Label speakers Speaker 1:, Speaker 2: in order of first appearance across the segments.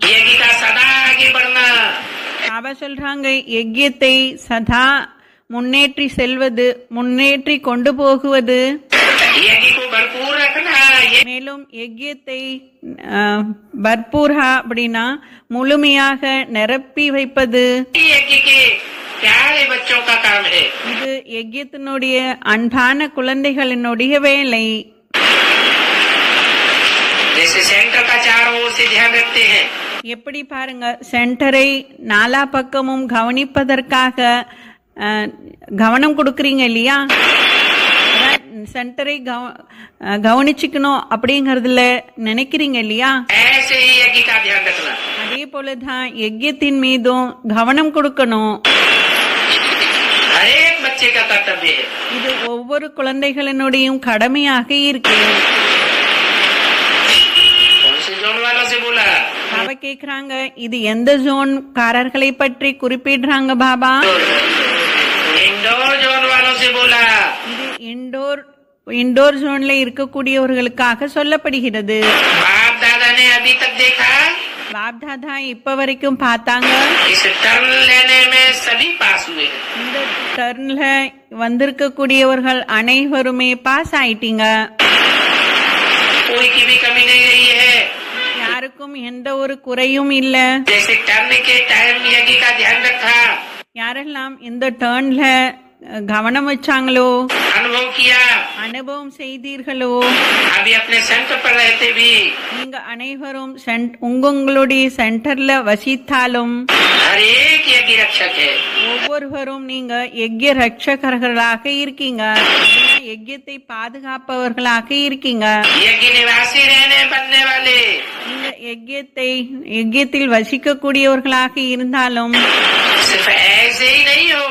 Speaker 1: यज्ञ का सदा आगे बढ़ना।
Speaker 2: பாபா சொல்றாங்க யஜ்யத்தை சதா முன்னேற்றி செல்வது, முன்னேற்றி கொண்டு போகுவது.
Speaker 1: यज्ञ को भरपूर रखना।
Speaker 2: மேலும் யஜ்யத்தை பர்பூரா அப்படின்னா முழுமையாக நிரப்பி வைப்பது.
Speaker 1: यज्ञ के प्यारे बच्चों का काम है।
Speaker 2: இது யஜ்யத்தினுடைய அன்பான குழந்தைகளினுடைய வேலை.
Speaker 1: जैसे सेंटर का चारों ओर से ध्यान रखते हैं,
Speaker 2: எப்படி பாருங்க, சென்டரை நாலா பக்கமும் கவனிப்பதற்காக கவனம் கொடுக்கறீங்க இல்லையா? சென்டரை கவனிச்சுக்கணும் அப்படிங்கறதுல நினைக்கிறீங்க இல்லையா?
Speaker 1: ऐसे ही यज्ञ का ध्यान रखना।
Speaker 2: அதே போலதான் யஜ்யத்தின் மீதும் கவனம் கொடுக்கணும்.
Speaker 1: हर एक बच्चे का कर्तव्य है।
Speaker 2: இது ஒவ்வொரு குழந்தைகளினுடைய கடமையாக இருக்கு.
Speaker 1: कौन से जोन वालों से बोला?
Speaker 2: பாபா கேக்குறாங்க இது எந்த ஜோன் காரர்களை பற்றி குறிப்பிடுறாங்க பாபா?
Speaker 1: इंडोर जोन वालों से बोला।
Speaker 2: இது இண்டோர் ஜோன்ல இருக்கக்கூடியவர்களுக்காக சொல்லப்படுகிறது.
Speaker 1: बाप दादा ने अभी तक देखा,
Speaker 2: பாப் தாதா இப்ப வரைக்கும் பார்த்தாங்க.
Speaker 1: इस टर्न लेने में सभी पास हुए।
Speaker 2: இந்த டர்ன்ல வந்திருக்கக்கூடியவர்கள் அனைவருமே பாஸ் ஆயிட்டீங்க.
Speaker 1: कोई की भी कमी नहीं रही है।
Speaker 2: யாருக்கும் எந்த ஒரு குறையும் இல்ல.
Speaker 1: जैसे टर्न के टाइम यज्ञ का ध्यान रखा,
Speaker 2: யாரெல்லாம் இந்த டர்ன்ல கவனம் வச்சாங்களோ,
Speaker 1: अनुभव किया,
Speaker 2: அனுபவம் செய்தீர்களோ,
Speaker 1: अभी अपने सेंटर पर रहते भी
Speaker 2: நீங்க அனைவரும் உங்களுடைய சென்டர்ல வசித்தாலும்
Speaker 1: हर एक यज्ञ रक्षक है।
Speaker 2: ஒவ்வொருவரும் நீங்க யஜ்ய ரட்சகர்களாக இருக்கீங்க, யஜ்யத்தை பாதுகாப்பவர்களாக இருக்கீங்க.
Speaker 1: यज्ञ निवासी रहने बनने वाले
Speaker 2: நீங்க யஜ்யத்தில் வசிக்கக்கூடியவர்களாக இருந்தாலும்
Speaker 1: सिर्फ ऐसे ही नहीं हो,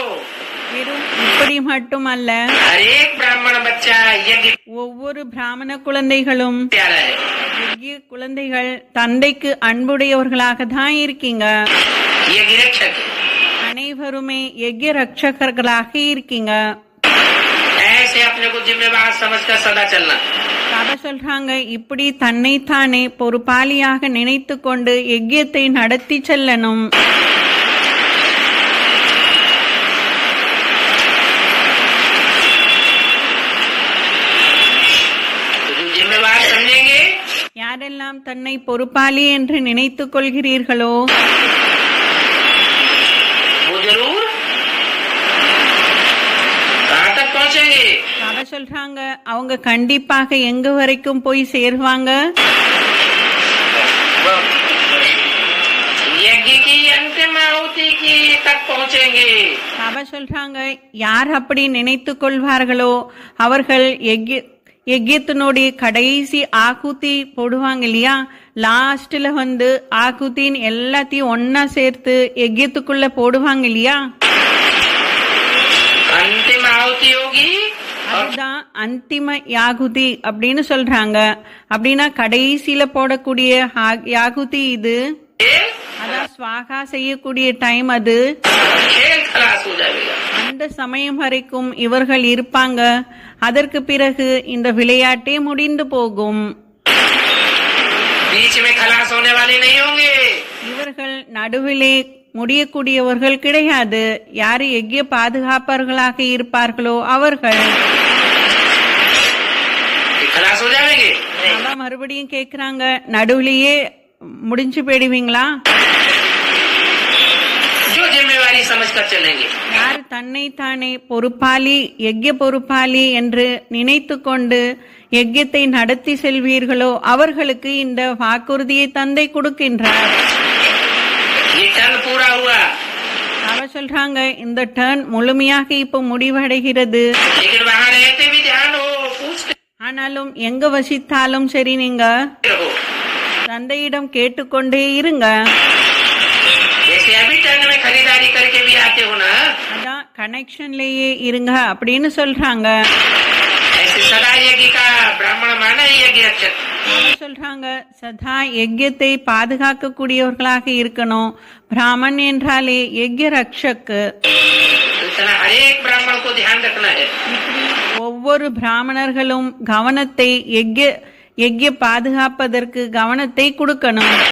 Speaker 2: வெறும் இப்படி மட்டுமல்ல,
Speaker 1: हर एक ब्राह्मण बच्चा यज्ञ
Speaker 2: ஒவ்வொரு பிராமண குழந்தைகளும்
Speaker 1: प्यारा है।
Speaker 2: யஜ்ய குழந்தைகள் தந்தைக்கு அன்புடையவர்களாக தான் இருக்கீங்க.
Speaker 1: यज्ञ रक्षक है।
Speaker 2: அனைவருமே யஜ்ய ரட்சகர்களாக இருக்கீங்க.
Speaker 1: ऐसे अपने को जिम्मेवार समझकर सदा चलना।
Speaker 2: பாபா சொல்றாங்க இப்படி தன்னைத்தானே பொறுப்பாளியாக நினைத்து கொண்டு யஜ்யத்தை நடத்தி செல்லணும்.
Speaker 1: जिम्मेवार समझेंगे,
Speaker 2: யாரெல்லாம் தன்னை பொறுப்பாளி என்று நினைத்துக் கொள்கிறீர்களோ
Speaker 1: वो जरूर कहाँ तक पहुँचेंगे?
Speaker 2: பாபா சொல்றாங்க அவங்க கண்டிப்பாக எங்க வரைக்கும் போய் சேர்வாங்க?
Speaker 1: यज्ञ की अंतिम आहुति की तक पहुँचेंगे।
Speaker 2: பாபா சொல்றாங்க யார் அப்படி நினைத்துக் கொள்வார்களோ அவர்கள் யஜ்யத்தினுடைய கடைசி ஆகுதி போடுவாங்க இல்லையா, லாஸ்ட்ல ஆகுதின் எல்லாத்தையும் ஒன்னா சேர்த்து யஜ்யத்துக்குள்ள போடுவாங்க இல்லையா,
Speaker 1: अंतिम आहुति होगी,
Speaker 2: அதுதான் அந்திம யாகுதி அப்படின்னு சொல்றாங்க. அப்படின்னா கடைசியில போடக்கூடிய யாகுதி இது, அதான் ஸ்வாகா செய்யக்கூடிய டைம். அது
Speaker 1: खेल खलास हो जाएगा।
Speaker 2: அந்த சமயம் வரைக்கும் இவர்கள் இருப்பாங்க. அதற்கு பிறகு இந்த விளையாட்டே முடிந்து போகும்.
Speaker 1: बीच में खलास होने वाले नहीं होंगे।
Speaker 2: இவர்கள் நடுவிலே முடியக்கூடியவர்கள் கிடையாது. யாரு யஜ்ய பாதுகாப்பவர்களாக இருப்பார்களோ அவர்கள்.
Speaker 1: खलास हो जाएंगे।
Speaker 2: பாபா மறுபடியும் கேக்குறாங்க நடுவிலேயே முடிஞ்சு போயிடுவீங்களா?
Speaker 1: जो जिम्मेवारी समझकर चलेंगे,
Speaker 2: யார் தன்னைத்தானே பொறுப்பாளி யஜ்ய பொறுப்பாளி என்று நினைத்து கொண்டு யஜ்யத்தை நடத்தி செல்வீர்களோ அவர்களுக்கு இந்த வாக்குறுதியை தந்தை கொடுக்கின்றார்.
Speaker 1: ये टर्न पूरा हुआ,
Speaker 2: அவர் சொல்றாங்க இந்த டர்ன் முழுமையாக இப்ப முடிவடைகிறது.
Speaker 1: लेकिन वहाँ रहते भी ध्यान हो, पूछते
Speaker 2: ஆனாலும் எங்க வசித்தாலும் சரி நீங்க
Speaker 1: रहो।
Speaker 2: தந்தையிடம் கேட்டுக்கொண்டே இருங்க.
Speaker 1: जैसे अभी टर्न में खरीदारी करके भी आते हो ना,
Speaker 2: அதான் கனெக்ஷன்லயே இருங்க அப்படின்னு சொல்றாங்க.
Speaker 1: ऐसे सदा यज्ञ का ब्राह्मण माना ही यज्ञ रक्षक।
Speaker 2: அவர் சொல்றாங்க சதா யஜ்யத்தை பாதுகாக்க கூடியவர்களாக இருக்கணும். பிராமன் என்றாலே யஜ்ய ரக்ஷக்.
Speaker 1: इतना हर एक ब्राह्मण को ध्यान रखना है।
Speaker 2: இப்படி ஒவ்வொரு பிராமணர்களும் கவனத்தை யஜ்ய பாதுகாப்பதற்கு கவனத்தை கொடுக்கணும்.